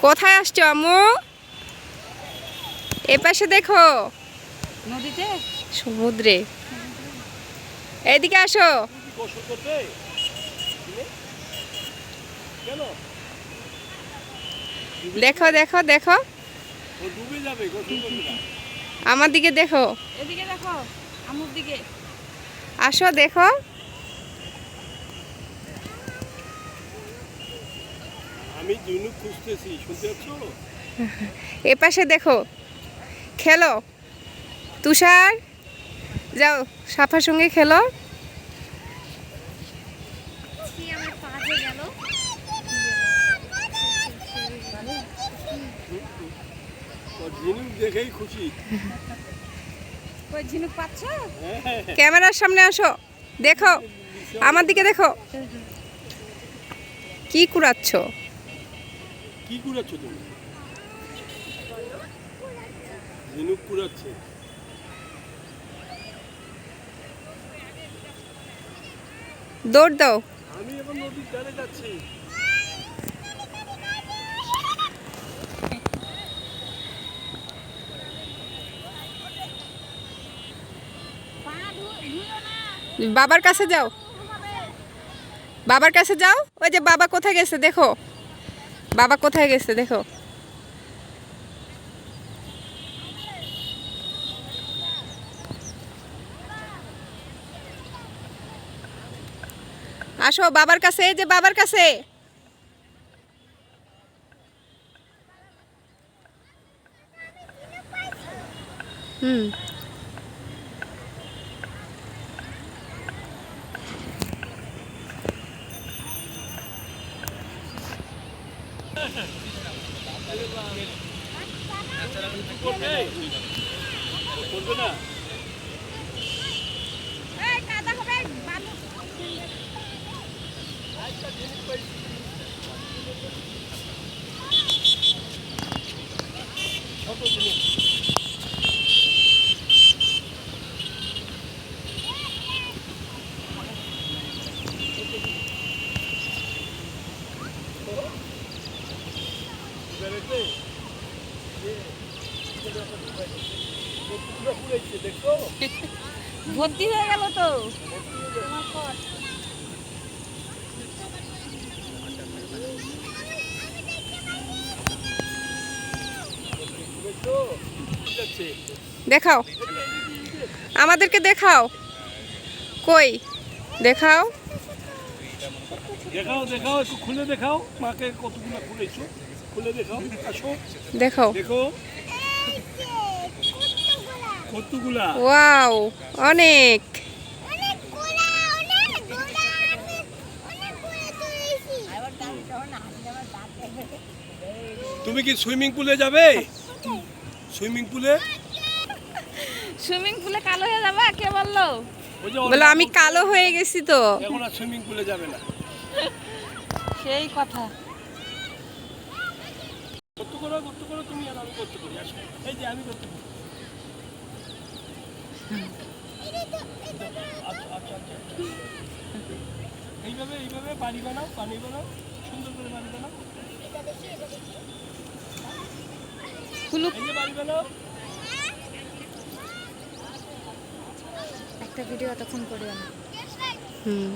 কোথায় আসছো আম্মু? এ পাশে দেখো, নদীতে, সমুদ্রে। এদিকে আসো। দেখো দেখো দেখো, আমার দিকে দেখো, এদিকে দেখো, আমুর দিকে। আসো দেখো। আমি ঝিনুক খুঁজতেছি, শুনতে পাচ্ছ? এ পাশে দেখো, খেলো। তুষার, যাও সাফার সঙ্গে খেলো। ঝিনুক দেখেই খুশি। কই ঝিনুক পাচ্ছ? ক্যামেরার সামনে আসো, দেখো আমার দিকে দেখো। কি কুড়াচ্ছ? কি কুড়াচ্ছ তুমি? ঝিনুক কুড়াচ্ছে। দৌড় দাও। আমি এখন নদীর ধারে যাচ্ছি। বাবার কাছে যাও, বাবার কাছে যাও। ওই যে বাবা কোথায় গেছে দেখো, বাবা কোথায় গেছে দেখো। আসো বাবার কাছে, এই যে বাবার কাছে। হুম, করবে না? এই কাদা হবে, বালু। ছোট ঝিনুক। দেখো ভর্তি হয়ে গেল তো। দেখাও, আমাদেরকে দেখাও। কই দেখাও। দেখাও দেখাও, একটু খুলে দেখাও মাকে কতগুলো খুলেছো, খুলে দেখাও। আসো দেখাও। দেখো কতগুলা। ওয়াও, অনেক। তুমি কি সুইমিং পুলে যাবে? সুইমিং পুলে? সুইমিং পুলে কালো হয়ে যাবে কে বললো? ওই যে বলো আমি কালো হয়ে গেছি তো। এখন আর সুইমিং পুলে যাবে না। সেই কথা। কত করো তুমি আর আমি করতে করি। আসো এই যে আমি করতে করি। আচ্ছা আচ্ছা আচ্ছা। এইভাবে এইভাবে পানি বানাও, পানি বানাও, সুন্দর করে পানি বানাও। এই যে পানি বানাও। একটা ভিডিও এতক্ষণ করে না। হুম।